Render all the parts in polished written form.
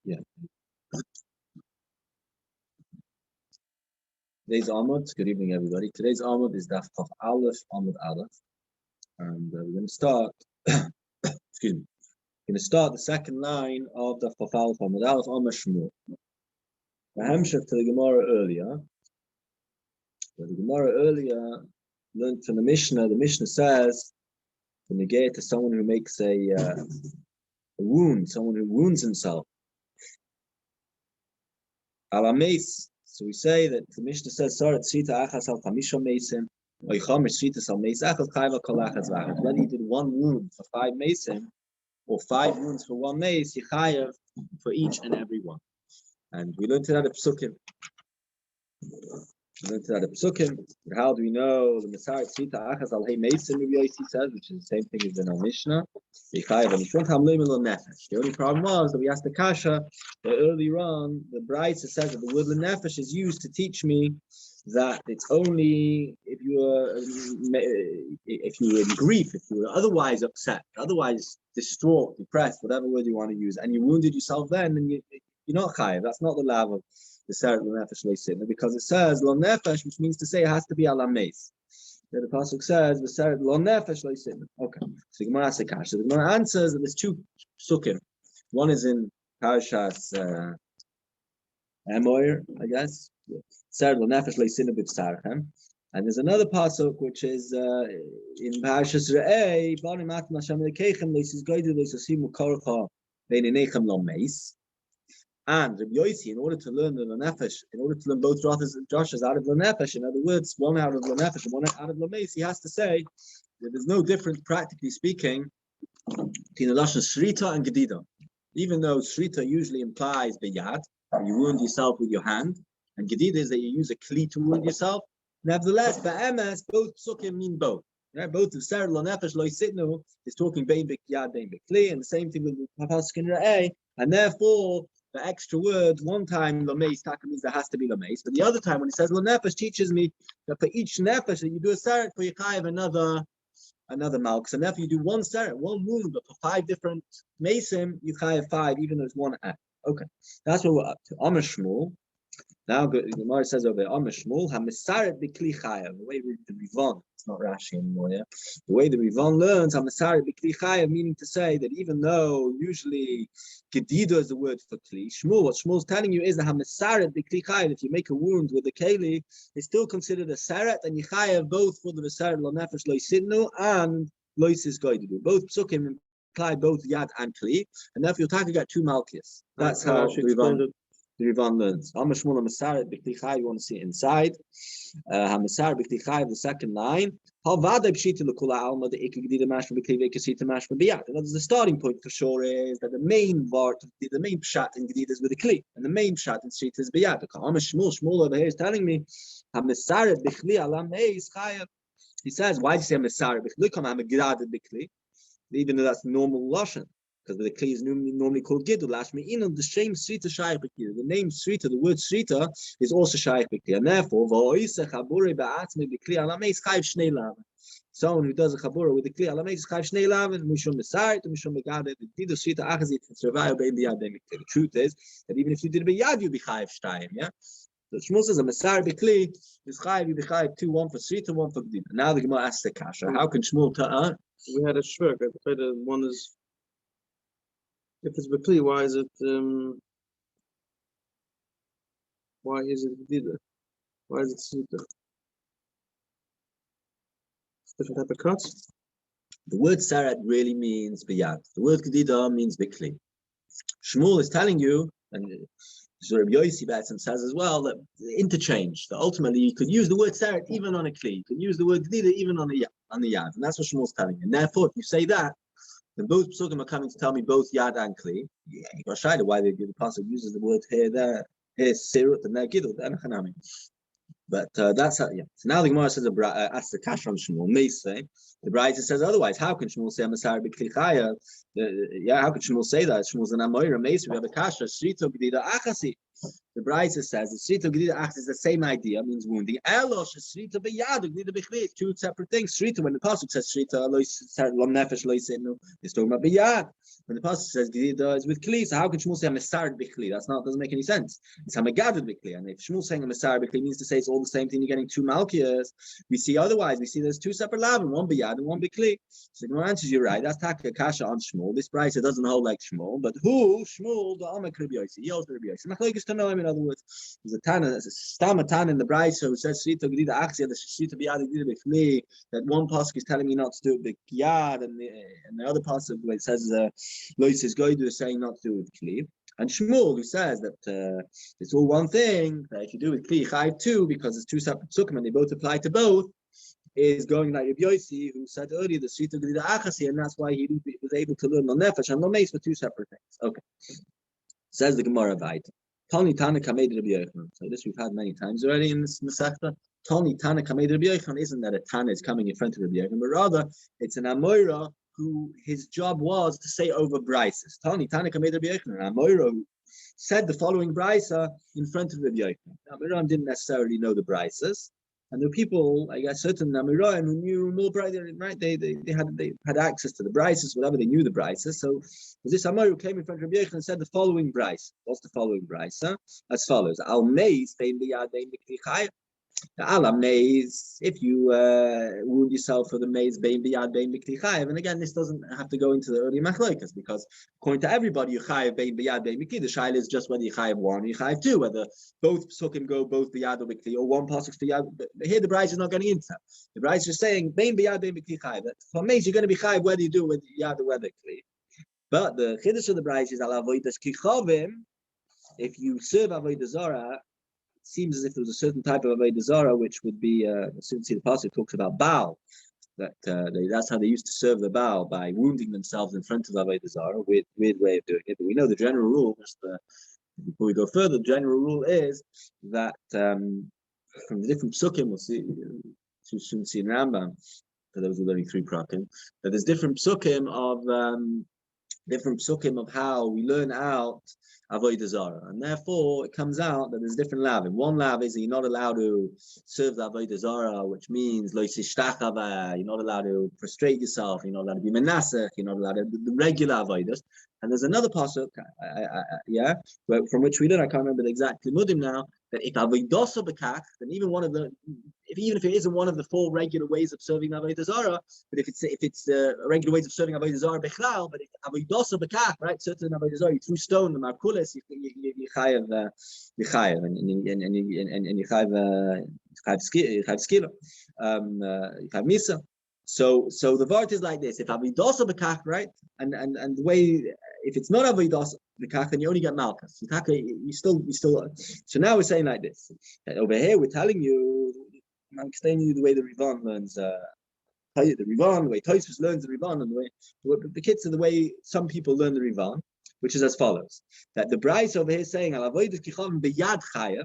Yeah. Today's Amud. Good evening, everybody. Today's Amud is Daf Chaf Aleph, Amud Aleph, and we're going to start. Excuse me. We're going to start the second line of Daf Chaf Aleph, Amud Aleph, Amud Shmuel. The Hemshech to the Gemara earlier. The Gemara earlier learned from the Mishnah. The Mishnah says to negate to someone who makes a wound, someone who wounds himself. Alames. So we say that the Mishnah says, whether he did one wound for 5 mason or 5 wounds for 1 mace, he chayav for each and every one. And we learned that at Psukim. How do we know the Messiah Tzita Achas al Hey Mason says, which is the same thing as in our Mishnah? The only problem was that we asked the Kasha that earlier on the Bride says that the word Nefesh is used to teach me that it's only if you were in grief, if you were otherwise upset, otherwise distraught, depressed, whatever word you want to use, and you wounded yourself then you're not chayav. That's not the lav of the Seret Lo Nefesh Lo Sidna, because it says Lo Nefesh, which means to say it has to be ala meis. The pasuk says the Seret Lo Nefesh Lo Sidna. Okay, so the Gemara asks the Kash. So the Gemara answers that there's 2 psukim. One is in Parashas Emoir, I guess. Seret Lo Nefesh Lo Sidna b'Psarchem. And there's another pasuk which is in Parashas Re'eh. Bani Matam Hashem Lekechem Leisis Goydu Leisosimu Korcha Beinenechem Lo Meis. And Rabbi Yossi, in order to learn the Nefesh, in order to learn both Josh's out of the Nefesh, in other words, one out of the Nefesh and one out of the Mace, he has to say that there's no difference, practically speaking, between the Lashon Shrita and Gedida. Even though Shrita usually implies Biyad, you wound yourself with your hand, and Gedida is that you use a Kli to wound yourself. Nevertheless, Ba'emes, both Psukim mean both. Right? Both the Seret Lo Nefesh Lo Sitnu is talking Bein B'Yad, Bein B'Kli, and the same thing with the Pasuk in Re'eh, and therefore, the extra word, one time Lameis, Taka means there has to be Lameis, but the other time when it says Nefesh teaches me that for each Nefesh that you do a Seret, for Yechayev another Malk. So therefore you do 1 Seret, 1 wound, but for 5 different Mason, you Chayev 5, even though it's 1 act. Okay, that's what we're up to. Amar Shmuel. Now the Gemara says over there, Amar Shmuel, HaMesaret B'Kli Chayev. The way the Rivon, it's not Rashi anymore, yeah? The way the Rivon learns, HaMesaret B'Kli Chayev, meaning to say that even though usually Gedida is the word for Kli, what Shmuel's telling you is that HaMesaret B'Kli Chayev, if you make a wound with a Keli, it's still considered a Seret, and you Chayev both for the Seret Lo Nefesh Lo Sidnu and Lo Yisis Goydu. Both Psukim imply both Yad and Kli, and therefore you'll take get 2 Malkias. That's how the Rivon learns. You want to see it inside. The second line. That is the starting point for sure is that the main part, the main pshat in Gedida is with the Kli, and the main pshat in Shita is Biyad. Shmuel over here is telling me, he says, why do you say Mesaret? Even though that's normal Lashon. Because the Kli is normally called Gidul. The same Srita Shaykh B'Kli. The name Srita, the word Srita, is also Shaykh B'Kli. And therefore, someone who does a Chabura with the Kli Alameis is Chayiv Shnei Lavan, Mishum Mesarit, Mishum Megadet, the Srita Achazit, Survive Bein B'Yad Bein B'Kli. The truth is that even if you did B'Yad, you'll be Chayiv Shtayim. Yeah. So Shmuel says a Mesarit B'Kli is Chayiv, you'll be Chayiv 2, 1 for Srita, 1 for Gedida. Now the Gemara asks the Kasha, how can Shmuel tell? We had a shvur. I played one is. If it's B'Kli, why is it Gedida? Why is it Srita? Different type of cuts. The word Seret really means B'Yad. The word Gedida means B'Kli. Shmuel is telling you, and Rabbi Yossi says as well, that interchange. That ultimately you could use the word Seret even on a Kli. You could use the word Gedida even on the Yad. And that's what Shmuel's telling you. And therefore, if you say that, then both psukim are coming to tell me both Yad and Kli. Yeah, you got shy why the pasuk uses the word here, there, Sirut, and there Gidul, there Chanami. But that's how, yeah. So now the Gemara says, asks the Kasha on Shmuel, may say, the Bride says otherwise. How can Shmuel say Masar B'Kli Chaya? Yeah, how could Shmuel say that? Shmuel's an Amoira, Mace, we have a Kasha, Shrito, Gedida, Achasi. the Brisa says the Shrita Gedida Achas is the same idea, means wounding. Elosh Shrita Beyad Gedida Bechli, two separate things. Shrita, when the pasuk says Shrita Lom Nefesh Loisenu, it's talking about Beyad. When the pasuk says Gedida is with Kli, so how can Shmuel say Mesar Bechli? Doesn't make any sense. It's Hamagadad Bechli, and if Shmuel saying a Mesar Bechli means to say it's all the same thing, you're getting two Malkias. We see otherwise. We see there's two separate lavim, one Beyad and one Bechli. So the answer is you're right. That's Taka Kasha on Shmuel. This Brisa doesn't hold like Shmuel, but who Shmuel the Amak Rabbi Yossi? He holds Rabbi Yossi. Machlokes to know him. In other words, there's a Tana, there's a Stam Tana in the Brisa who says Shrita Gedida Achsia, the Shrita Biyad Gedida Bechli. That one pasuk is telling you not to do it with Yad, and the other pasuk where it says Lois is going to saying not to do it with Kli. And Shmuel, who says that it's all one thing, that if you do it with Kli, Chayiv too, because it's two separate psukim and they both apply to both, is going like Rabbi Yossi, who said earlier the Shrita Gedida Achasi, and that's why he was able to learn on Nefesh and on Mace for two separate things. Okay. Says the Gemara Vayta. Tani Tana Kamed Rabbi Yochanan. So this we've had many times already in this Masechta. Tani Tana Kamed Rabbi Yochanan isn't that a Tana is coming in front of Rabbi Yochanan, but rather it's an Amoira who his job was to say over Brises. Tani Tana Kamed Rabbi Yochanan, an Amoira who said the following Brisa in front of Rabbi Yochanan. Now, Amoira didn't necessarily know the Brises. And there were people, I guess, certain Amoraim who knew more brighter, right? They had access to the Brises, whatever, they knew the Brises. So this Amor who came in front of Rabbi Yochanan and said the following Brise. What's the following Brise? As follows: Al Meis bein biyad bein b'kli chayv. The Alam Meis, if you wound yourself for the Meis bein biyad bein b'kli chayv. And again, this doesn't have to go into the early Machlokas because according to everybody, you chayiv bein biyad bein b'kli. The shaila is just whether you chayiv one or you chayiv two, whether both psukim go both biyad or b'kli, or one pasuk biyad. Here the Bryce is not getting into that. The Bryce is saying bein biyad bein b'kli chayiv. For Meis, you're going to be chayiv whether you do it with yad or whether kli. But the chiddush of the Bryce is al avodas kichavim. If you serve avodah zarah, it seems as if there was a certain type of avodah zarah which would be. Since the pasuk talks about Baal, that's how they used to serve the Baal, by wounding themselves in front of avodah zarah. Weird way of doing it, but we know the general rule. Just before we go further, the general rule is that from the different psukim, we'll see. Too soon see in Rambam. For those who are learning through prakim, that there's different psukim of how we learn out avodah zarah, and therefore it comes out that there's different lavim. One lav is that you're not allowed to serve the avodah zarah, which means lo yishtachava. You're not allowed to prostrate yourself. You're not allowed to be menasech. You're not allowed to do the regular avodas. And there's another pasuk, from which we learn. I can't remember the exact limudim now. That if avodah bekach, then even if it isn't one of the four regular ways of serving avodah zarah, but if it's regular ways of serving avodah zarah bechlal, but if avodah bekach, right, certain avodah zarah, you threw stone, the markulis, you chayav, and you chayav skila, you chayav misa. So the vart is like this: if avodah bekach, right, and the way, if it's not avodah bekach, then you only get malchus. You still. So now we're saying like this. That over here we're telling you, I'm explaining you the way the Rivan learns. The way Tosfos learns the Rivan, and the kids are the way some people learn the Rivan, which is as follows: that the Bryce over here is saying al avodas kichavim beyad chayav.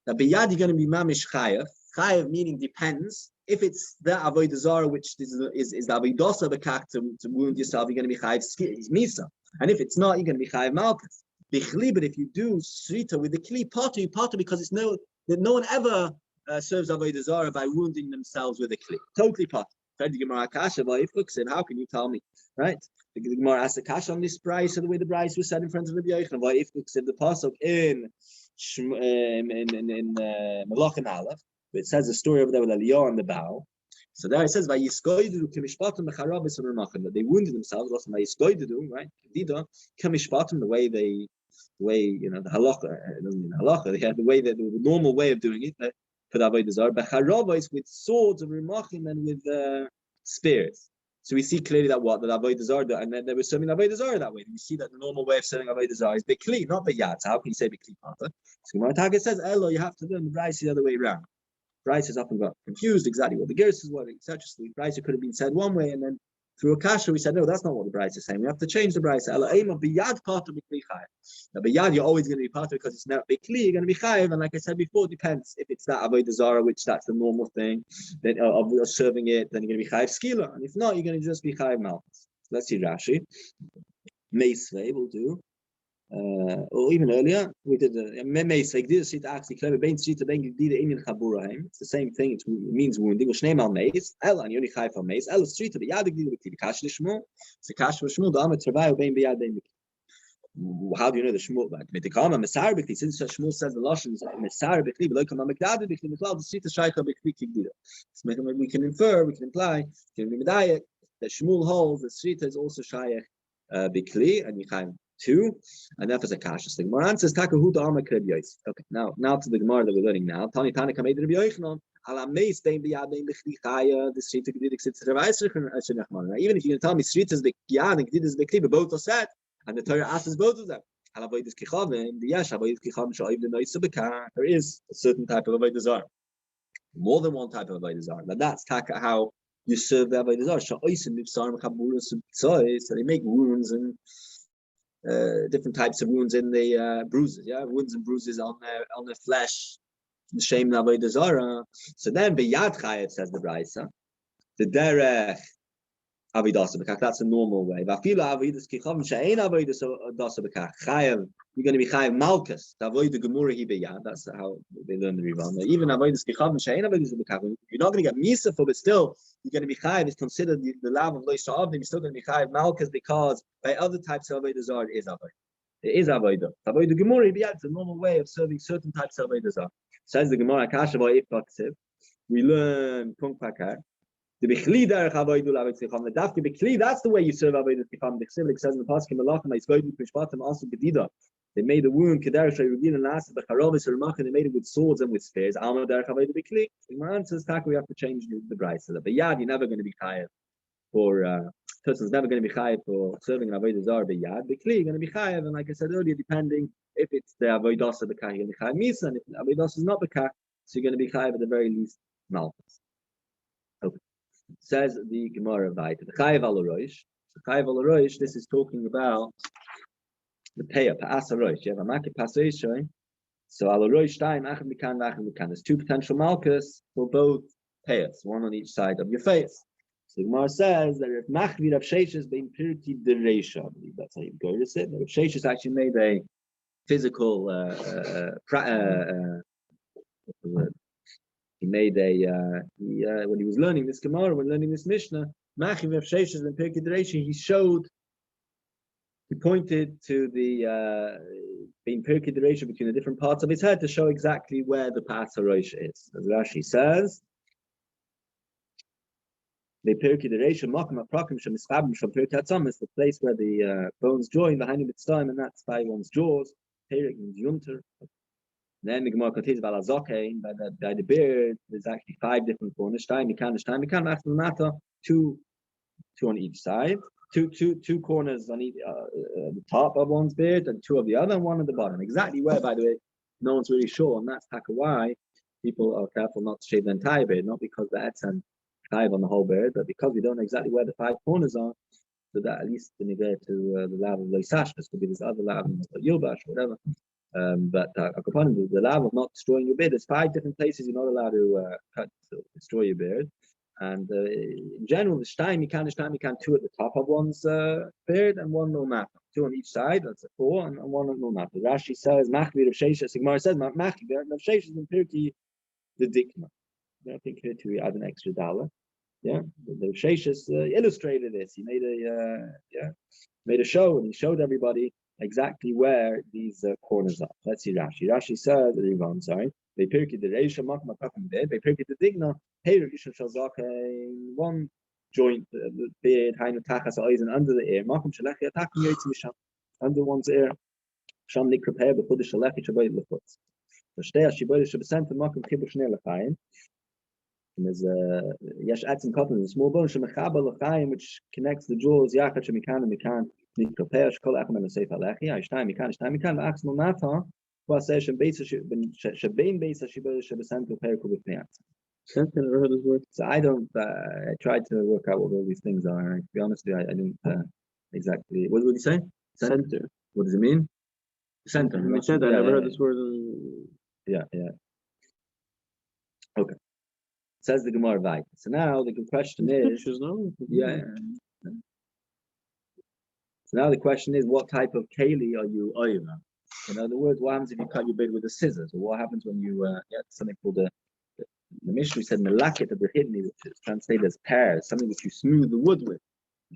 That beyad you're going to be mamish chayav. Chayav meaning depends. If it's the avodah zarah, which is the avodah bekach to wound yourself, you're going to be chayav misa. And if it's not, you're going to be chayav malchus. But if you do shrita with the kli potter, because that no one ever serves avodah zarah by wounding themselves with a kli. Totally potter. How can you tell me? Right? The Gemara asked the kasha on this Bryce, the way the Bryce was said in front of Rabbi Yochanan. The pasuk in Melachim Aleph, it says the story over there with Aliyah and the Baal. So there it says, that they wounded themselves, right? The way the halacha, it doesn't mean halacha, they had the normal way of doing it, for the avodah zarah, with swords of remachim and with spears. So we see clearly that avodah zarah, and then they were serving avodah zarah that way. We see that the normal way of serving avodah zarah is bikli, not biyad. So how can you say bikli pata? So Gemara Target says, "Elo, you have to learn the Bryce the other way around." Bryce is up and got confused exactly what the gerus is, what etc. So the Bryce could have been said one way, and then through a kasha we said, no, that's not what the Bryce is saying. We have to change the Bryce. Elo ema biyad pata bikli chayev. Now biyad you're always going to be pata because it's not bikli. You're going to be chayev, and like I said before, it depends if it's that avodah zarah, which that's the normal thing, then of serving it, then you're going to be chayev skila, and if not, you're going to just be chayev malchus. Let's see Rashi. Meisvei will do. or even earlier, we did it's the same thing. It means wounding. How do you know the Shmuel? Since Shmuel says the Lashon is Mesar Bechli, but the street is Shaykha Bechli. We can infer, we can imply, that Shmuel holds the street is also Shaykh Bechli, and Yichaim too, and that is a kasha thing. More answers Takahu to Amar Kreb Yos. Okay, now to the Gemara that we're learning now. Tani Tani Kamed Rabbi Yochanan. The street even if you tell me street is Bechli and Gdid is Bechli, but both are said. And the Torah asks both of them. There is a certain type of avodah zarah, more than one type of avodah zarah. But that's how you serve the avodah zarah. So they make wounds and different types of wounds in the bruises. Yeah, wounds and bruises on their flesh. The shame of avodah zarah. So then biyad chayev, says the Brisa, the derech. That's a normal way. You're going to be chayav malchus. That's how they learn the Rivan. Even you're not going to get misa for, but still you're going to be chayav. It's considered the lav of loisha avdim. You're still going to be chayav malchus because by other types of avodah zarah it is avodah. It is avodah. Avodah gemura biyad. It's a normal way of serving certain types of avodah zarah. Says the Gemara Kasha v'Ifkaksiv. We learn Punkt Pakar. The Bechli derech avodah l'avodah tzricham. The dafke Bechli, that's the way you serve avodah tzricham. The Chesed says in the Pasuk Malachim, "I spoke with Mishpatim also Gedida." They made the wound kederach shayirugin and last b'charovis or machin. They made it with swords and with spears. Alma derech avodah Bechli. The Gemara says, "Tak, we have to change the Brisa. But yad, you're never going to be chayav for person's never going to be chayav for serving an avodah zarah. But yad Bechli, you're going to be chayav, and like I said earlier, depending if it's the avodah of the kah, you're going to be chayav misa, and if the avodah is not the kah, so you're going to be chayav at the very least malchus. Okay. Says the Gemara Vayt, the chayav al roish. So chayav al roish, this is talking about the payah pa'as roish. You have a makeh pasay. So al roish time achim mikan v'achim mikan. There's two potential malchus for both payahs, one on each side of your face. So the Gemara says that if machvi Rav Sheshes bein pirti dereisha, I believe that's how you go to it. Rav Sheshes actually made a physical he made a when he was learning this Gemara, when learning this Mishnah, machvi Rav Sheshes bein pirti dereisha, he pointed to the being pirti dereisha between the different parts of his head to show exactly where the Pa'as HaRosh is. As Rashi says, the pirti dereisha makom haprakim shemischabim shom pirti hatzam is the place where the bones join behind the mitzvah, and that's by one's jaws. Perik means yunter. Then the Gemara continues about azokein, by the beard. There's actually 5 different corners. Two on each side. Two corners on each the top of one's beard, and 2 of the other, and 1 at the bottom. Exactly where, by the way, no one's really sure, and that's why people are careful not to shave the entire beard, not because the etzan chayav on the whole beard, but because we don't know exactly where the 5 corners are, so that at least when you go to the lav of leisash, this could be this other lav of yilbash, whatever. But the lav of not destroying your beard, there's 5 different places you're not allowed to destroy your beard. And in general, the shtaim you can 2 at the top of one's beard and 1 no matter. 2 on each side, that's a 4, and 1 no matter. Rashi says, Machvi Rav Sheshes, Sigmar says, Machvi Rav Sheshes in Pirki the Dikma. I think here to add an extra dollar. Yeah, the Rav Sheshes illustrated this. He made a show, and he showed everybody exactly where these corners are. Let's see Rashi. Rashi says, I'm sorry. They pirki the reisha makom haprakim dead. They pirki the digna. Hey, Rishon Shazake, 1 joint, the beard, hainu tachas eyes, and under the ear. Makom shalechi atakim yoytz misham, under one's ear. Sham nikrapeh b'chud shalechi shabayit lefutz. So shtei hashibayit shabasent makom chibu shnei lechayim. And there's yesh atzim katan, a small bone shemechaba lechayim, which connects the jaws. Yachat shemikan and mikan nikrapeh shkol achem and seif alechi. Yishtaim mikan v'achs no mata. I never heard this word. So I don't. I tried to work out what all these things are. To be honest with you, I didn't exactly. What would you say? Center. What does it mean? Center. I said I never heard this word. Yeah. Okay. Says the Gemara Vayt. So now the question is. Pictures, no? Yeah. So now the question is, what type of keli are you over? In other words, what happens if you cut your beard with the scissors, or what happens when you something called the Mishnah said melaket of the hidni, which is translated as pears, something which you smooth the wood with.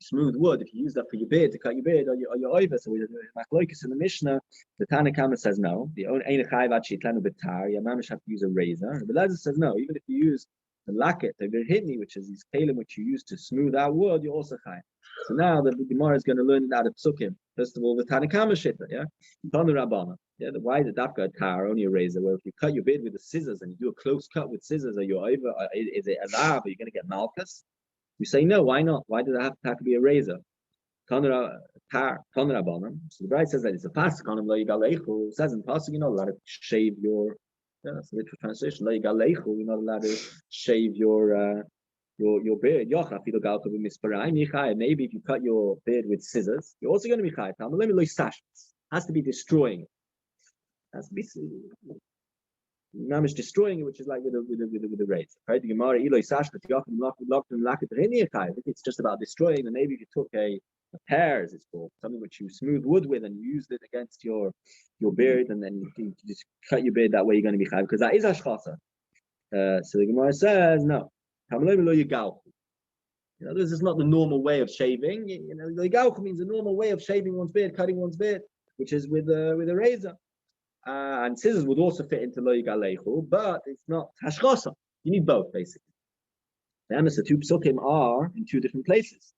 Smooth wood, if you use that for your beard to cut your beard, or your over. So we Makkos in the Mishnah, the Tanna Kama says no. The only chayav actually klanu b'tar. Your mamish have to use a razor. The Lezer says no. Even if you use the laket, the hidni, which is these kalim which you use to smooth out wood, you're also chayav. So now the Gemara is going to learn it out of psukim. First of all, the Tanna Kama shita, yeah. Tanu Rabbana, yeah. Why the dafka tar only a razor? Well, if you cut your beard with the scissors and you do a close cut with scissors, or your over, is it azab? Are you going to get malchus? You say no. Why not? Why does it have to be a razor? So the Rabbi says that it's a pasuk on him. Lo yigalechu says in pasuk you're not allowed to shave your. Yeah, that's the literal translation. Lo yigalechu, you're not allowed to shave your beard. Maybe if you cut your beard with scissors, you're also going to be chayav. Has to be destroying. Has to be. Mamish destroying it, which is like with a razor, right? The Gemara Eloi Sash, but if it's just about destroying, then maybe if you took a pear, as it's called, something which you smooth wood with, and you used it against your beard, and then you just cut your beard that way, you're going to be chayav, because that is hashchasa. So the Gemara says no. This is not the normal way of shaving. Lo means the normal way of shaving one's beard, cutting one's beard, which is with a razor. And scissors would also fit into lo yigalechu, but it's not hashchasa. You need both, basically. The two psukim are in two different places.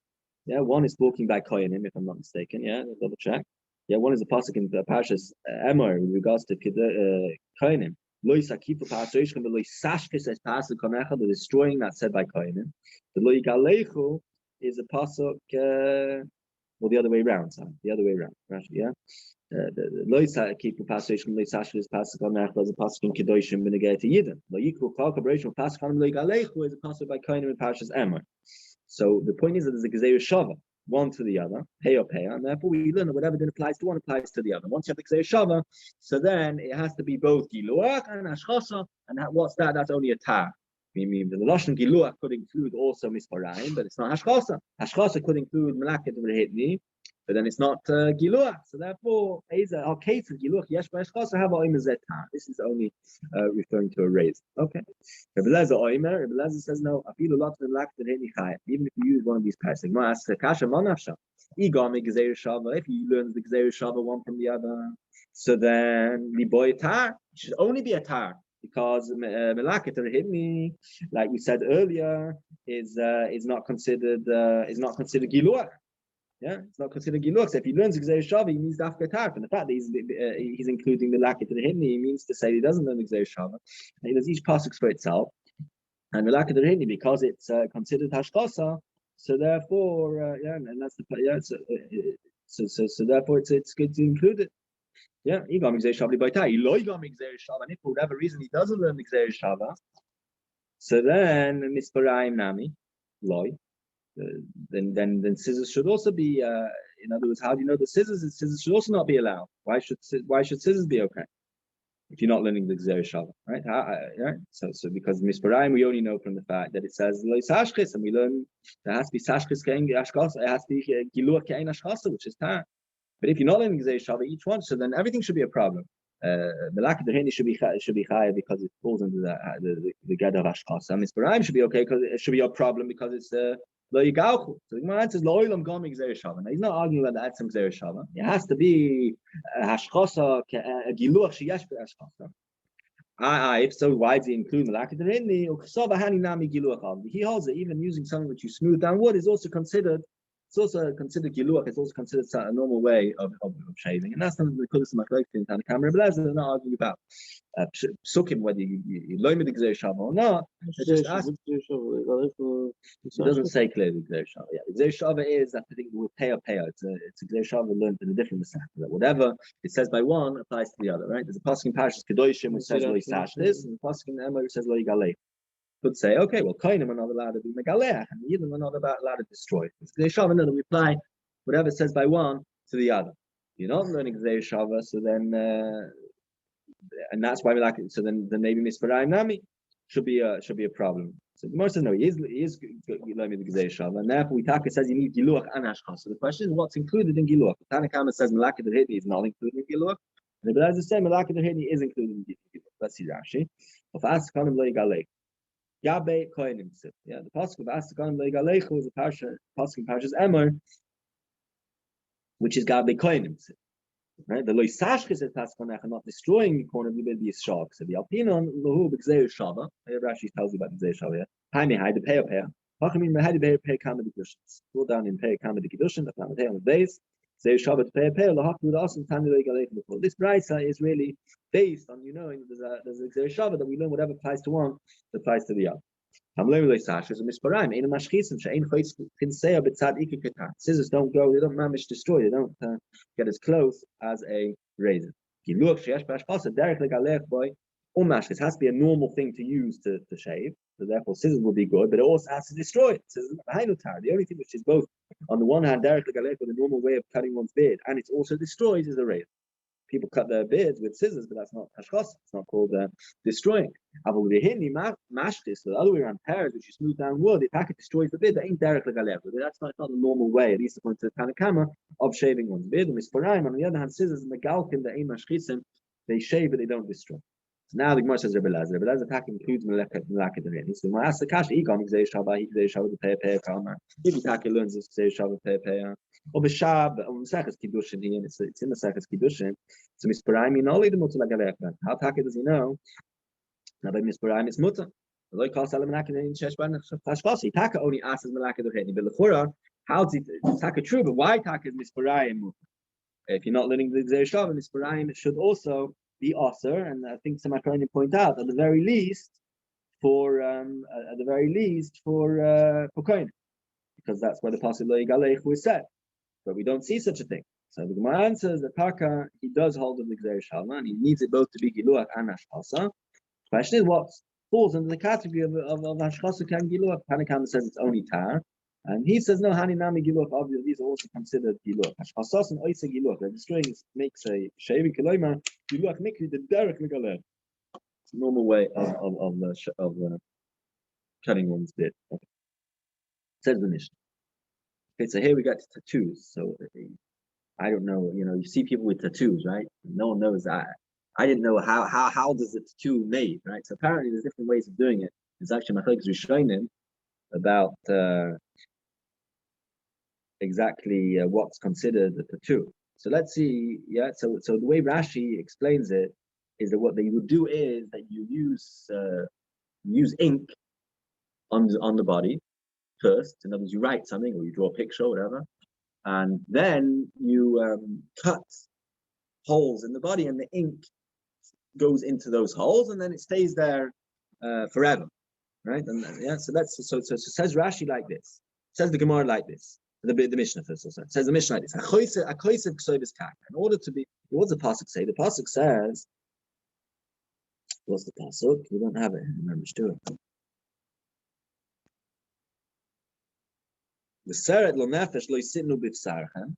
Yeah, one is talking by koyanim, if I'm not mistaken. Yeah, double check. Yeah, one is a pasuk in the Parshas Emor with regards to koyanim. Lo yisakifu pa'asoishchem v'lo yisashkes es pasuk konecha, the destroying that's said by koyanim. The lo yigalechu is a pasuk, well, the other way around. Sorry, the other way around. Yeah. The loisa keep the passage from loisa is pasuk on Nachla as a pasuk in Kedoshim benegay to Yidden. Loyiku cooperation pasuk on loigalechu is a pasuk by Klein and Parshas Emor. So the point is that there's a gezeir shava, one to the other, pay, and therefore we learn that whatever then applies to one applies to the other. Once you have the gezeir shava, so then it has to be both giluach and hashchasa, and what's that? That's only a tar. The lashon giluach could include also misparayim, but it's not hashchasa. Hashchasa could include melaket v'hitni. But then it's not giluach, so therefore, our case of giluach yesh b'hashchasa have oimer zetar. This is only referring to a raise. Okay. Rabbi Lezer oimer. Rabbi Lezer says no. Afilu lot v'melaket v'hitni chayav. Even if you use one of these passages, ma ask kasha manafsha. Igami gezeir shava. If you learn the gezeir shava one from the other, so then liboy tar. It should only be a tar. Because melaket v'hitni, like we said earlier, is not considered giluach. Yeah, it's not considered giluach. So if he learns Gzeir Shava, he means dafka tarf. And the fact that he's including the laket to the hidni, he means to say he doesn't learn Gzeir Shava. And he does each pasuk for itself. And the laket to the hidni, because it's considered hashkasa, so therefore, and that's the so therefore it's good to include it. Yeah, igam Gzeir Shava libaytai. Eloi igam Gzeir Shava. And if for whatever reason he doesn't learn Gzeir Shava, so then misparayim nami loy. Then scissors should also be. In other words, how do you know the scissors? Scissors should also not be allowed. Why should scissors be okay if you're not learning the Gzeir Shava, right? Right? So because misparayim we only know from the fact that it says lo sashkis, and we learn there has to be sashkis kein ashkasa, it has to be giluach kein ashkasa, which is tar. But if you're not learning Gzeir Shava, each one, so then everything should be a problem. Melak the should be chayav because it falls into the ged of ashkasa. Misparayim should be okay because it should be a problem because it's lo yigauchu. So the Gemara says lo olam gam Gzeir Shava. Now he's not arguing about that some Gzeir Shava. It has to be hashchasa giluach sheyesh be'ashchasa. If so, why does he include Melak the Hidni? He holds that even using something which you smooth down wood is also considered. It's also considered giluach. It's also considered a normal way of shaving, and that's something the Kodesh Makkos in the camera. But they're not arguing about psukim whether you learn with the Gzeir Shava or not. Just ask. It doesn't say clearly Gzeir Shava. Yeah, the Gzeir Shava is that particular with pay. It's a Gzeir Shava learned in a different masech. Whatever it says by one applies to the other. Right? There's a pasuk in Parshas Kedoshim which says lo yisash this, and a pasuk in Emor which says lo yigalei. Could say, okay, well, Kainim are not allowed to be megaleach, and Yidden are not allowed to destroy. It's Gzeir Shava, no, we apply whatever it says by one to the other. You're not learning Gzeir Shava, so then, and that's why we like it. So then maybe misparayim nami should be a problem. So the Gemara says no, he is learning the Gzei Shava, and therefore Taka says you need Giluach and Hashchas. So the question is what's included in Giluach? Tanakama says Malaka Derhidi is not included in Giluach, and the Rebbe says Malaka Derhidi is included in Giluach. Let's see Rashi. Of Asakanim Lo Yigalech. Yabe Kohenim. Yeah, the pasuk of Asakanim Lo Yigalech is a pasuk in Parshas Emor, which is Gabe Kohenim. Right, the loisashkes is paskonach, not destroying the corner of the Yisroel. So the alpinon lohu b'gzei shava. Rashi tells you about the gzei shava. Haimi hide the pay pay. Hakamin hide the pay kama the kiddushin. Go down in pay kama the kiddushin. The kama on the days. Gzei shava the pay lahak with us and tani loigalech before. This braysa is really based on there's a gzei shava that we learn whatever applies to one applies to the other. Scissors don't go, they don't mamish destroy, they don't get as close as a razor. It has to be a normal thing to use to shave, so therefore scissors will be good, but it also has to destroy it. The only thing which is both, on the one hand, the normal way of cutting one's beard, and it also destroys is a razor. People cut their beards with scissors, but that's not hashchas. It's not called destroying. Mashtis, the other way around, pears, which you smooth down wood, if it destroys the beard, that ain't derech legalev. That's not the normal way, at least according to the Tanakama, of shaving one's beard. And on the other hand, scissors and the galkin, the ein mashchisim, they shave, but they don't destroy. So now the Gemara says Rabbi Lazar. Rabbi Lazar pack includes malaka dereni. So my ask the kash, he comes gzei shava, he gzei shava the pei kalmar. If he taki learns this gzei shava pei. Or b'shab, on Makkos kiddushin here, and it's in the Makkos kiddushin. So misparayim in only the mutter lagalech. How taki does he know? Now by misparayim is mutter. The loy calls salam malaka in sheshban hashkasi. Taka only asks malaka dereni. But lechura, how is it taka true? But why taka is misparayim mutter? If you're not learning the gzei shava, misparayim it should also be osir, and I think some Akrayim point out at the very least for kohen, because that's where the pasuk lo yigalech was said. But we don't see such a thing. So the Gemara answers that Taka, he does hold of the gzei shava, and he needs it both to be giluach and hashchasa. Question is what falls under the category of hashchasa can giluach. Tanakama says it's only tar. And he says, no, Hani Nami Giluach, obviously, these are also considered Giluach. Hashchasas and Oisa Giluach, the destroying makes a shaving Kiloima, Giluach Mikri, the Derek Migaleh. It's a normal way of cutting one's beard. Okay. Says the Mishnah. Okay, so here we got tattoos. So I don't know, you see people with tattoos, right? No one knows that. I didn't know how does the tattoo made, right? So apparently there's different ways of doing it. There's actually Makkos Rishonim about exactly what's considered a tattoo. So let's see. So the way Rashi explains it is that what they would do is that you use ink on the body first. In other words, you write something or you draw a picture or whatever, and then you cut holes in the body, and the ink goes into those holes, and then it stays there forever. Right, and so says Rashi like this. Says the Gemara like this. The Mishnah first also says the Mishnah like this. In order to be, what does the pasuk say? The pasuk says, what's the pasuk? We don't have it. Remember to do it. The seret lo nefesh lo yisitnu b'vsarchem.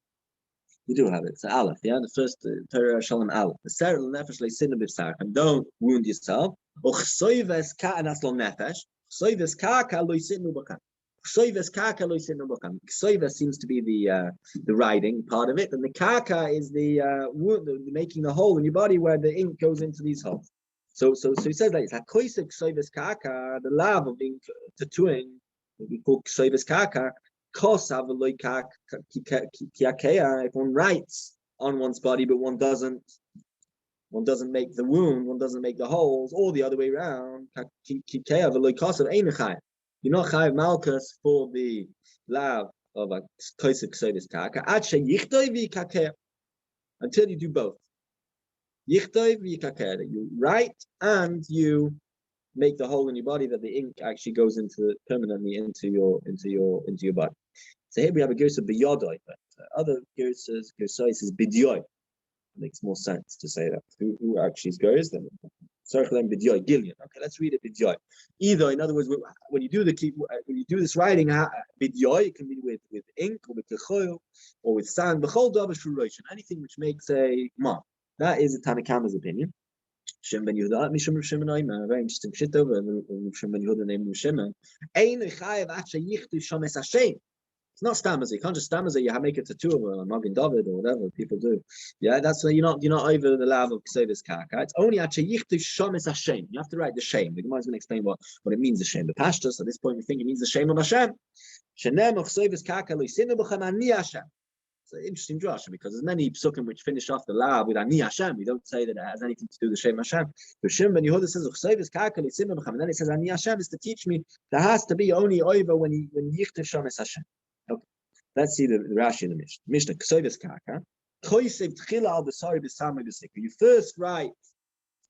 We do have it. It's Aleph, the first Torah Shalom Aleph. The seret lo nefesh lo yisitnu b'vsarchem. Don't wound yourself. Ochsoives ka anas lo nefesh. Ochsoives ka lo yisitnu b'kam. Ochsoives ka lo yisitnu b'kam. Ochsoives seems to be the writing part of it, and the kaka is the making the hole in your body where the ink goes into these holes. So he says like this. Ochsoives kaka, the love of ink tattooing, we call ochsoives kaka. If one writes on one's body, but one doesn't make the wound, one doesn't make the holes, or the other way around. You're not chayav malchus for the lav of a koisik sodas kaka until you do both. You write and you make the hole in your body that the ink actually goes permanently into your body. So here we have a gersa biyodoi, but other gersas is bidyoy. It makes more sense to say that. Who actually is gers then? Circling bidyoy gillion. Okay, let's read it bidyoy. Either, in other words, when you do this writing, bidyoy, it can be with ink or with lechoil or with sand. B'chol davar shuroshin, anything which makes a mark. That is the Tanakama's opinion. Shem ben Yehuda, Mishum Rav Shimon Oimer, a very interesting shit over Rav Shimon ben Yehuda named Rav Shimon. Ein Chayev Acha Yichtu Shomes Hashem. It's not stammers. You can't just stammers. You make a tattoo of a Magen Dovid or whatever people do. Yeah, that's why you're not over the lab of Ksevis Kaka. It's only Acha Yichtu Shomes Hashem. You have to write the shame. The Gemara is going to explain what it means. The shame. The pashtus at this point we think it means the shame of Hashem. Shenem of Ksevis Kaka Loisinu B'Chem Ani Hashem. It's an interesting drasha because there's many psukim which finish off the lab with Ani Hashem. We don't say that it has anything to do with the Shem Hashem. But Shimon ben Yehuda says, and then it says Ani Hashem is to teach me there has to be only over when Yichtiv Shomes Hashem. Okay, let's see the Rashi in the Mishnah. Mishnah K'soivis Kaka. You first write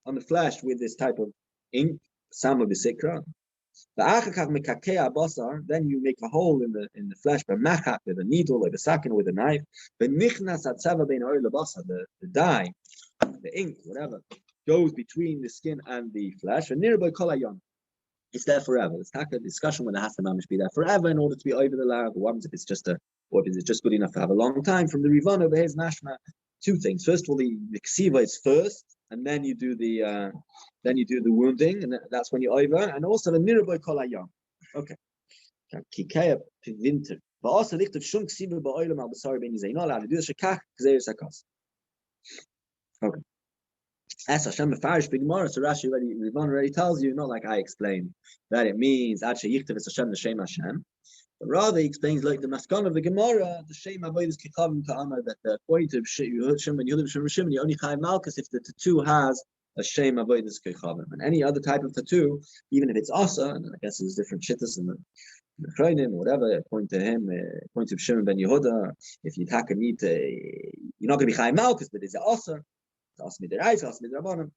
on the flesh with this type of ink, Sama B'Sikra. Then you make a hole in the flesh by machat with a needle, like a sakin with a knife. The dye, the ink, whatever, goes between the skin and the flesh. And nearby kolayon, it's there forever. It's not a discussion whether it has to mamish be there forever in order to be over the lab. What happens if it's just good enough to have a long time? From the Rivan over here is mashma. Two things. First of all, the ksiva is first, and then you do the wounding, and that's when you're over. And also the niraboy kolayam. Okay. Kikaya winter. But also licht of shum ksiva ba'olam al basari ben yizay. You're not allowed to do the shekach k'zeir sakas. Okay. As Hashem mefarish big Gemara, so Rashi already tells you, not like I explained, that it means Acha Yichtav is Hashem the Shem Hashem. But rather he explains like the maskan of the Gemara, the Shem Avodas Kichavim Ta'amar, that the point of Shem ben Yehuda Shem Rishim, you only chayav Malkus if the tattoo has a Shem Avodas Kichavim. And any other type of tattoo, even if it's Asa, and I guess there's different shittas in the Klein or whatever, point to him, point of Shem ben Yehuda, if you take a need to, you're not going to be chayav Malkus, but is it Asa? Ask me the Reis, ask me the Rabbanim,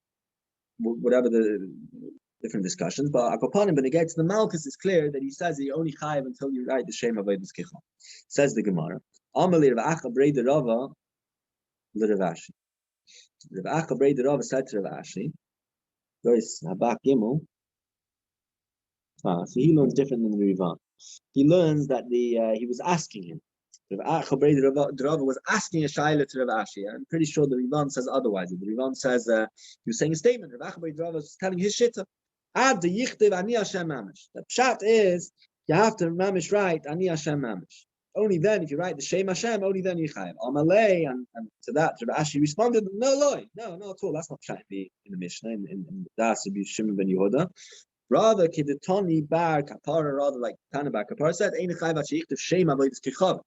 whatever the different discussions. But Akopanim, when it gets to the Malkus, it's clear that he says you only chayiv until you write the Shem Avodas Kichavim. Says the Gemara. Amali Rav Acha Brei de Rava Rav Ashi. Rav Acha Brei de Rava said to Rav Ashi, Lois Habak Gimel. So he learns different than the Rivan. He learns that he was asking him. Rav Acha Brei de Rava was asking a shaila to Rav Ashi. I'm pretty sure the Rivan says otherwise. The Rivan says he was saying a statement. Rav Acha Brei de Rava was telling his shitta. Ad the yichtiv ani Hashem mamish. The pshat is you have to mamish write ani Hashem mamish. Only then, if you write the Shem Hashem, only then you chayav. Amalei, and to that, Rav Ashi responded, no, loy, no, not at all. That's not pshat in the Mishnah in Das Shimon ben Yehuda. Rather, kidetoni bar kapara, rather like Tana bar kapara said, ein chayav at yichtiv Shem avodas kichav.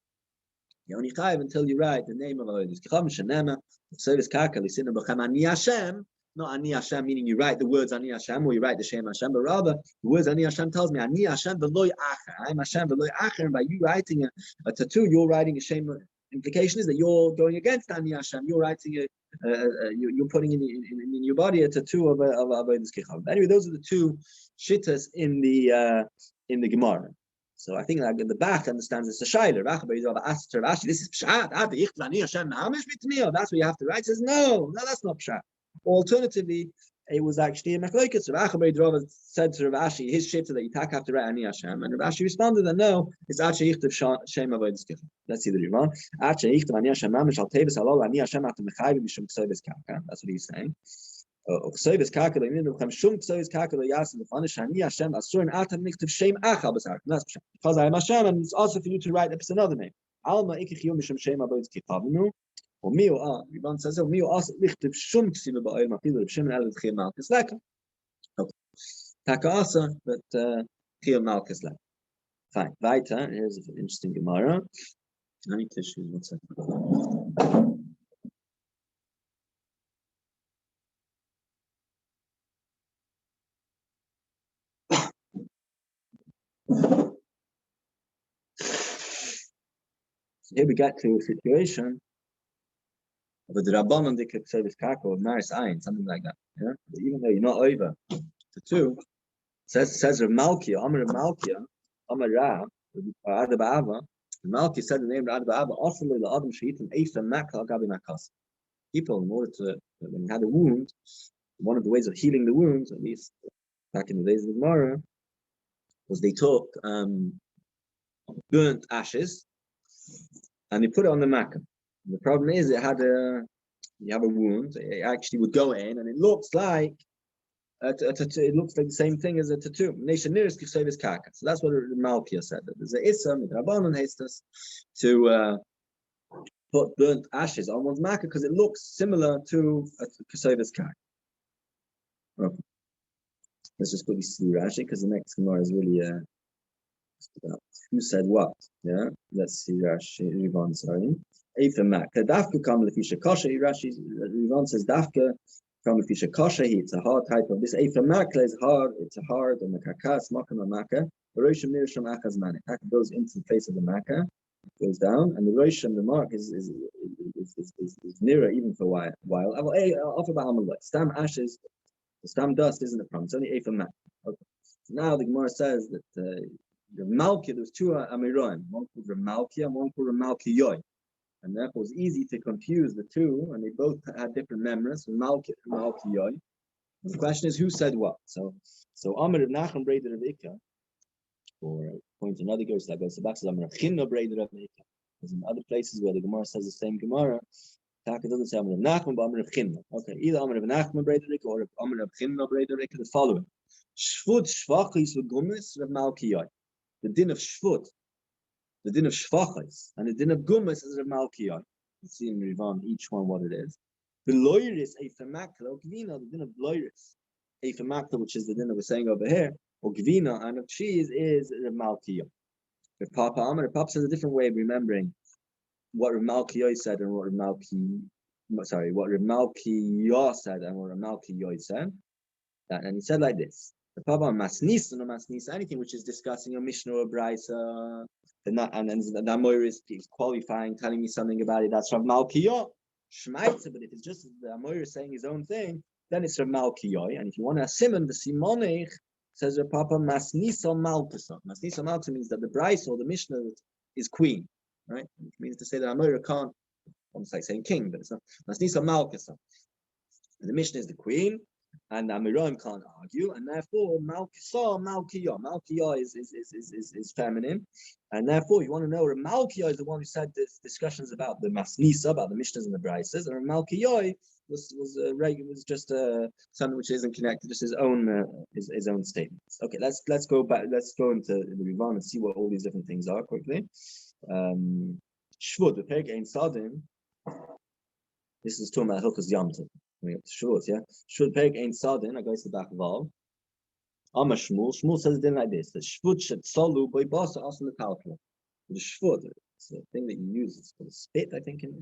You only chayav until you write the name of avodas kichav. Shenema, service kaka lisinu b'chem ani Hashem. Not Ani Hashem, meaning you write the words Ani Hashem or you write the Shem Hashem, but rather the words Ani Hashem tells me Ani Hashem v'loy acher. I'm Hashem v'loy acher, and by you writing a tattoo, you're writing a Shem. Implication is that you're going against Ani Hashem. You're writing you're putting in your body a tattoo of Avodas Kichav. Anyway, those are the two shittas in the Gemara. So I think that the back understands it's a shayla. This is pshat. That's what you have to write. It says no, that's not pshat. Alternatively, it was actually a machlokes. Rav Acha Brei de Rava said to Rav Ashi, his shita that you take have to write Ani Hashem, and Rav Ashi responded that no, it's Acha Yichtav Shem Avodas Kichav. Let's see the Rivan. Acha Yichtav Ani Hashem Mamish Al Tevis Halal Ani Hashem Atam Mechayim Mishum K'Sovis Kaka. That's what he's saying. K'Sovis Kaka Le'Min B'Chem Shum K'Sovis Kaka Le'Yasim L'Fanish Ani Hashem Asur and Atam Yichtav Shem Acha B'Sar. That's because I am Hashem, and it's also for you to write another name. Alma Ikich Yom Mishum Shem Avodas Kichav. Or Mio Rivan says, Mio also lichtiv shum ksiva ba'olam afilu Reb Shimon el Chiyam Malkus leka. Okay. Taka also, but Chiyam Malkus leka. Fine. Weiter. Here's an interesting Gemara. I need tissues. 1 second. So here we get to a situation. But the Rabbanon they could say this kaka or Maris Ayin, something like that. Yeah? But even though you're not over to two, says Rav Malkia, Amar Rav Malkia, Amar Rav, Adab Ava, Malkia said the name of Adab Ava, Asli la Adam Shaitim Eifa Makal Gabi Makkos. People, in order to, when you had a wound, one of the ways of healing the wounds, at least back in the days of the Gemara, was they took burnt ashes and they put it on the makkah. The problem is it had you have a wound, it actually would go in, and it looks like it looks like the same thing as a tattoo. Nation nearest is kaka. So that's what Malkia said. That there's a issa mit Rabbanon hastes to put burnt ashes on one's makkah because it looks similar to a Kesevis kaka. Okay. Let's just quickly see Rashi because the next Gemara is really who said what? Yeah, let's see Rashi. Rivan, sorry. Eifa makkah dafka kam lefisha kasha. Rashi Rivan says dafka. It's a hard type of this. Eifa makla is hard. It's a hard and the kakas makam maka. The roshim nirsham achas manik. That goes into the place of the maka, goes down, and the roshim, the mark is nearer even for a while. Offer ba'amalot. Stam ashes, the stam dust isn't a problem. It's only eifa mak. Okay. So now the Gemara says that the Malkia, there's two amiroim. One called Ramalkia and one called Ramalkiyoy. And therefore, it's easy to confuse the two, and they both had different memories. The question is, who said what? So Amr of Nachum Breder of Ikka, or point another goes that goes back to Amr of Chinna Breder of Ikka. There's in other places where the Gemara says the same Gemara. Taka doesn't say Amr of Nachum, but Amr of Chinna. Okay, either Amr of Nachum Breder of Ikka or Amr of Chinna Breder of Ikka. The following: Shvut Shvachis v'Gumis Rav Malkiyai. The din of Shvut. The din of Shvachis and the din of Gumas is a Malkiyah. You see in Rivan each one what it is. The Loiris, a Femakla, or Gvina, the din of Loiris, a Femakla, which is the din that we're saying over here, or Gvina, and of cheese is a Malkiyah. If Papa Amr, Papa says a different way of remembering what Malkiyah said and what Malkiyah said and what Malkiyah said. And he said like this. The Papa Masnisa, no Masnisa, anything which is discussing a Mishnah or Brisa. And the Amor is qualifying, telling me something about it. That's Rav Malkiyah. Shmaitza, but if it's just the Amor saying his own thing, then it's Rav Malkiyah. And if you want to simon the Simonich, says Rav Papa Masnisa Malkasa. Masnisa Malkasa means that the Brisa or the Mishnah is queen, right? Which means to say that Amor can't, almost like saying king, but it's not. Masnisa Malkasa. And the Mishnah is the queen. And Amiroim can't argue, and therefore Malkiyah is feminine, and therefore you want to know Malkiyah is the one who said this discussions about the Masnisa, about the Mishnahs and the Brises, and Malkiyah was just something which isn't connected, just his own statements. Okay, let's go back. Let's go into the Rivan and see what all these different things are quickly. Shvud, the Perek Ein Sadim. This is talking about Hilchos Yom Tov. We have Shvut, yeah. Shvut Perek Ein Sadin. I go to the back of all. Amma Shmuel. Shmuel says it like this: the Shvut shet salu by basa asal letalkla. The Shvut, it's a thing that you use. It's called a spit, I think, in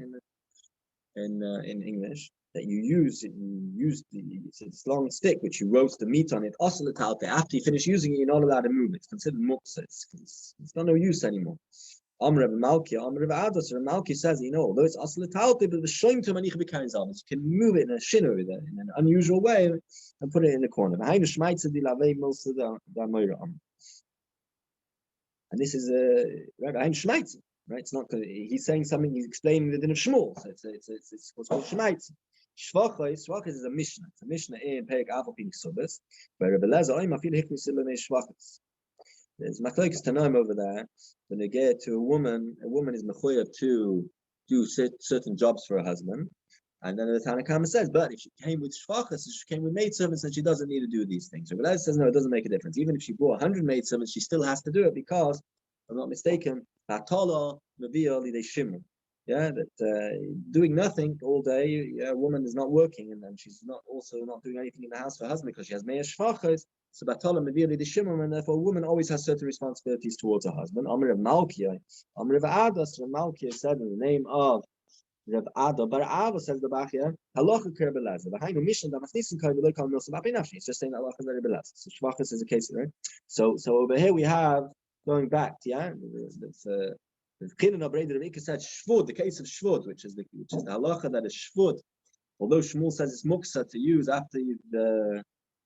English. That you use it's a long stick which you roast the meat on it. Asal letalkla. After you finish using it, you're not allowed to move it. It's considered muksa. It's not no use anymore. Amr of Malkia, Amr of Adas, or Malkia says, although it's asletalti, but the shoim to manich b'kain zalmas, you can move it in a shinner with it in an unusual way and put it in the corner. And this is right? It's not he's saying something. He's explaining the din of Shmuel. So it's what's called shmaitz. Shvachos is a mishnah. It's a mishnah in Perek Avot Pink Subas, where Rabbi Lezer mafil hikmi silane shvachos. There's Makkos Tanaim over there. When they get to a woman is mechuyev to do certain jobs for her husband. And then the Tanakhama says, but if she came with shvachas, she came with maidservants, then she doesn't need to do these things. So Rabbi says, no, it doesn't make a difference. Even if she brought 100 maidservants, she still has to do it because, if I'm not mistaken, Batala Mavia Lidei Shimon. Yeah, that doing nothing all day, a woman is not working, and then she's not doing anything in the house for her husband because she has meir shvachas. So Batala Mavili the Shimon, and therefore a woman always has certain responsibilities towards her husband. Amr of Malkia, Amr of Adas, Rav Malkia said in the name of Rav Ada, Bar Ava says the Bachya, Halacha Kerbelaza. The Hainu Mishnah that Masnisin Kai V'Lo Kal Milsa Bapinafshi. It's just saying that Halacha Kerbelaza. So Shvachas is a case, right? So over here we have going back, yeah. The Klein of Rabbi said Shvud, the case of Shvud, which is the Halacha that is Shvud. Although Shmuel says it's muksa to use after you've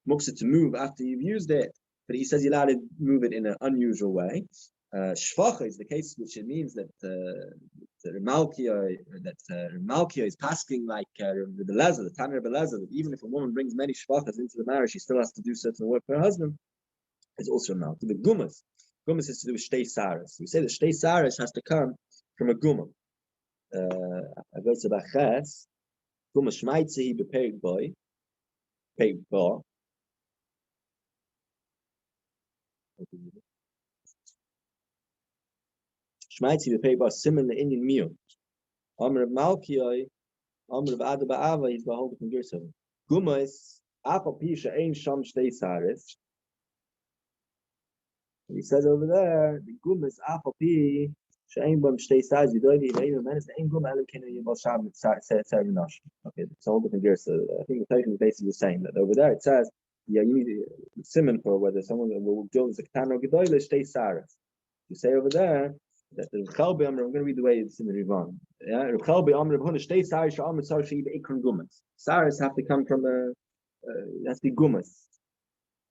muksa to move after you've used it, but he says you're allowed to move it in an unusual way. Shvacha is the case, which it means that Malkia is passing like the Belezer, the Tanner Belezer, that even if a woman brings many shvachas into the marriage, she still has to do certain work for her husband. It's also a Malkia. The Gumas is to do with Shtei Saras. We say that Shtei Saras has to come from a Guma. I go to Baches. Gumas Shmaitzi beperik boy, perik ba. Shmaitzi beperik ba simin the Indian meal. Amr of Malkioi, Amr of Adaba Ava is behold from Gerson. Gumas Apple Pisha ain't Sham Shtei Saris. He says over there, the Gumas Apple P Shain Bam Shtei Saris, you don't need any menace, the Gum Alan Kenu Yibal Sham Sarinash. Okay, it's all different Gerson. I think the Titan is basically saying that over there it says, yeah, you need a simon for whether someone will do the Ketano Gedoyle Shtei Saris. You say over there that the Chalbi Amr, I'm going to read the way it's in the Rivan. Yeah, Chalbi Amr Bhuna Shtei Saris Amr Sar Sheib Ikron Gumas. Saris have to come from has to be Gumas.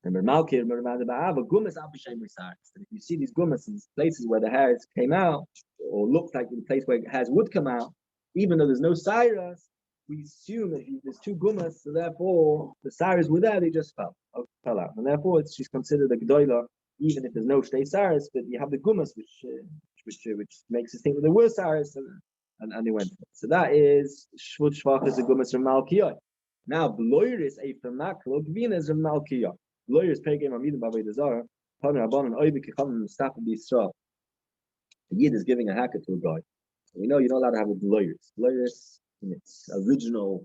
And Malkir, Gumas Abishem Saris. And if you see these Gumas in places where the hairs came out, or looked like the place where hairs would come out, even though there's no Cyrus, we assume that there's two Gumas, so therefore the Cyrus were there, they just fell out. And therefore she's considered a Gdoila, even if there's no Shtei Cyrus, but you have the Gumas, which makes us think that there were Cyrus, and they went. So that is Shvud Shvach is a Gumas from Malkiyah. Now, Bloiris Eifra Maklo, Gvina is from Malkiyah. Bloiris Pegam Amidim Bavay Dazar, Pana Abon and Oibik Kacham Staff of the Israel. The Yid is giving a hacker to a guy. We know you're not allowed to have a Bloiris. Bloiris, in its original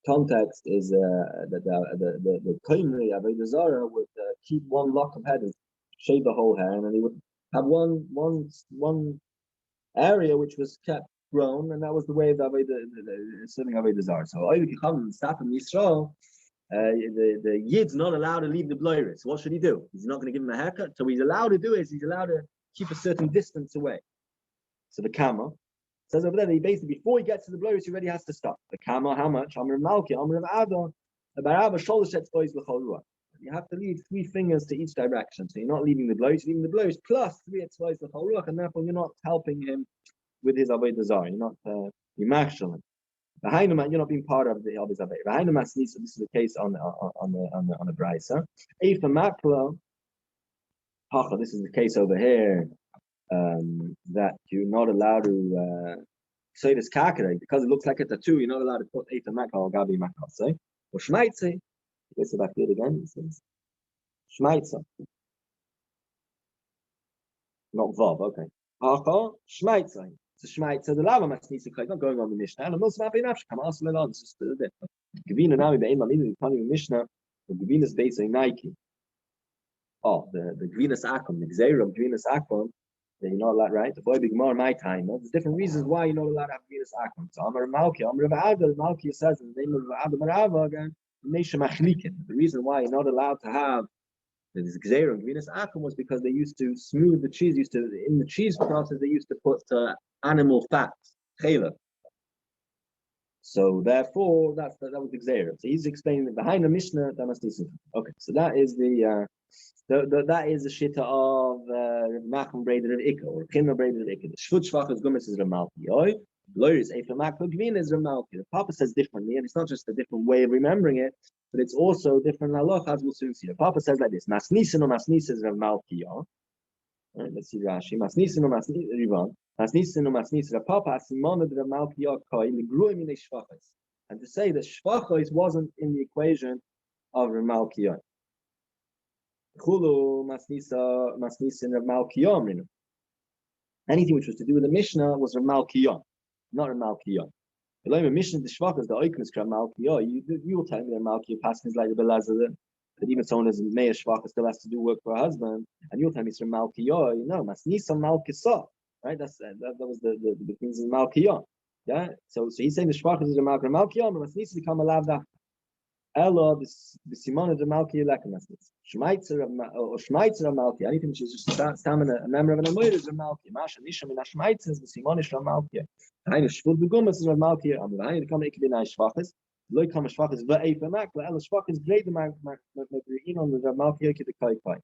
context, is the Kaimri Avay Dazara would keep one lock of hair and shave the whole hair, and then they would have one area which was kept grown, and that was the way of the serving Avodah Zarah. So Oivik Kacham Staff of the Israel. The Yid's not allowed to leave the bloiris. What should he do? He's not going to give him a haircut. So he's allowed to do is he's allowed to keep a certain distance away. So the Kama says over there that he basically, before he gets to the bloiris, he already has to stop. The Kama, how much? Amr Malki, Amr Adon, you have to leave 3 fingers to each direction. So you're not leaving the bloiris, you're leaving the bloiris plus 3 etzvos l'chol ruach, and therefore you're not helping him with his avodah zarah. You're not you're not being part of his avodah. This is the case on the brisa. If a maklo, this is the case over here that you're not allowed to say this kakere because it looks like a tattoo. You're not allowed to put if a maklo or gabi maklo. Say or shmeitze. Let's go back to it again. It says shmeitze, not vav. Okay. Hacha shmeitze. So the lava masnisa not going on the Mishnah. And most of the come also let on. It's just a bit. Givina now the aim in the Mishnah. The Givina's based on Nike. Oh, the Gvinas Akum, the Gzeir of Gvinas Akum. You're not allowed, right? The boy big more my time. There's different reasons why you're not allowed to have Gvinas Akum. So Amar Malki, Amar Avada, Malki says in the name of Adamar again. The reason why you're not allowed to have this Gzeir of Gvinas Akum was because they used to smooth the cheese. In the cheese process they used to put animal fat, chayla. So therefore, that was the Gzeira. So he's explaining that behind the Mishnah, that must be something. Okay, so that is that is the shitta of Nachum Breder of Ikka, or Kimna Breder of Ikka. The Shvut Shvachas Gumis is Ramalki. Loyers Eifra Maklo Gvin is Ramalki. The Papa says differently, and it's not just a different way of remembering it, but it's also different halach, as we'll soon see. The Papa says like this: Masnisa no Masnisa is Ramalki. Right, let's see Rashi. Masnisa no Masnisa Rivan. Masnisa no Masnisa. The Papa Simon of Ramalki Koi Ligruim in Shvachas, and to say that Shvachas wasn't in the equation of Ramalki. Chulu Masnisa in Ramalki. Anything which was to do with the Mishnah was Ramalki, not Ramalki. The Mishnah the Shvachas the Oiknis Ramalki. You will tell me that Ramalki passing is like the Belazar. That even someone as Meir Shvach still has to do work for a husband, and you'll tell me it's from Malkiyo. No, Masnisa Malkisa, right? That was the things in Malkiyo. Yeah. So he's saying the Shvach is a Malkiyo, but Masnisa become a lavda. Ella the Simon of the Malkiyo lekamasnisa. Shmeitzer or Shmeitzer of Malkiyo. Anything which is just stamina a member of an Amoyer is a Malkiyo. Masha Nisha Mina Shmeitzer is the Simon is a Malkiyo. Hainu Shvud Begumas is a Malkiyo. Am Hainu come Ikbina Shvachas. Loy kam shvach is ve'eif makla. El shvach is greater on the malkiya the kai kai.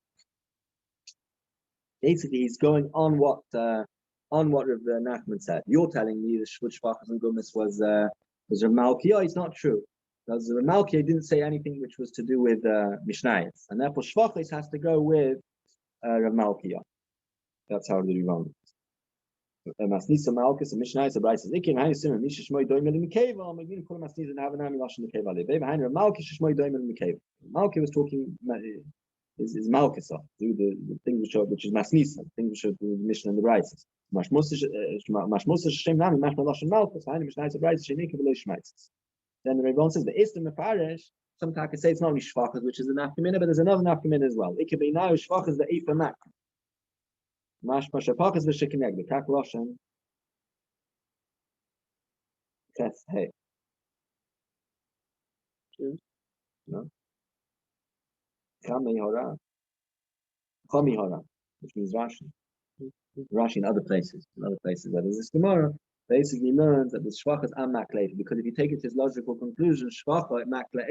Basically, he's going on what Rav Nachman said. You're telling me the shvachas and gumis was a malkiya. It's not true. Because the malkiya didn't say anything which was to do with mishnayos, and therefore shvachas has to go with Rav Malkiya. That's how they run. Masnisa Malkus and Mishnah is a Bryce. Ikin Hainu Simon Misha Shmoy Doimel Mikeva. I'm going to call Masnisa and have an army Lashon Mikeva. Lebev Hainu Malkus Shmoy Doimel Mikeva. Malki was talking is Malkus, the thing which is Masnisa, the thing which is the Mishnah and the Bryce. Mashmos Shem Nami Mashma Lashon Malkus. Hainu Mishnah is a Bryce. Shenik Velo Shmaitzes. Then the Rebbe says the Istam Mefarish. Some can say it's not only Shvachas, which is an Nafkamina, but there's another Nafkamina as well. It could be now Shvachas the Eifa Mak. Mashma Shapachas v'Shekineg. The Kak Lashon. Tes Hey. No. Chami Hora. Chami Hora, which means Rashi. Rashi in other places. That is this Gemara basically learns that the Shvachas are Makleif, because if you take it to its logical conclusion, Shvacha Makle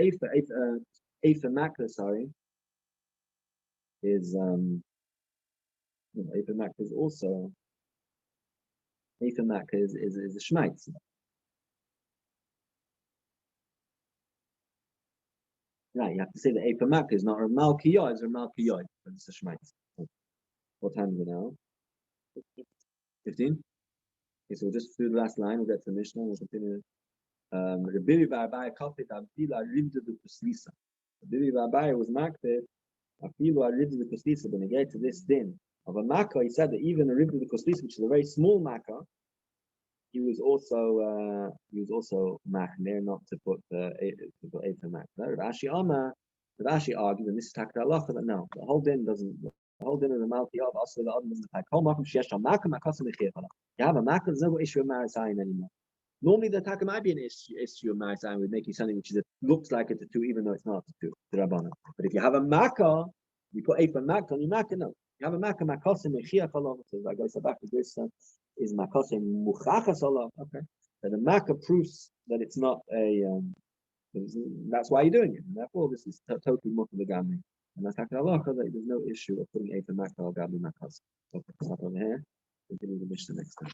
Eifa Makle, sorry, is Eifa Makle is also Eifa Makle is a Shmaitz. Right, you have to say that Eifa Makle is not a Malkiyoy, it's a Malkiyoy, but it's a Shmaitz. What time is it now? 15? Okay, so we'll just do the last line, we'll get to the Mishnah, we'll continue. Rabbi Barbai Kapit Abdila Rivda the Kuslisa. Rabbi Barbai was Makpit, Afilu Rivda the Kuslisa. When they get to this din of a Makkah, he said that even a Rivda the Kuslisa, which is a very small Makkah, he was also Machner not to put Eifa Makkah. Rashi argued, and this is Takta Allah, that no, the whole din doesn't. The whole din of the Malki of also the other doesn't apply. You have a Makkah, there's no issue of Marisayin anymore. Normally, the Taka might be an issue of Marisayin with making something which looks like it's a two, even though it's not a two, the Rabbana. But if you have a Makkah, you put Eifa Makkah on your Makkah, no. You have a Makkah, Makkosim Mechiach Allah. So I go back to this, is Makkosim Muchachas Allah. Okay. So the Makkah proves that it's not a, that's why you're doing it. And therefore, this is totally Mutalagami. And that's Takta Allah, that there's no issue of putting Eifa Makkah or Gabi Makkos. So stop over here. Continue the Mishnah next time.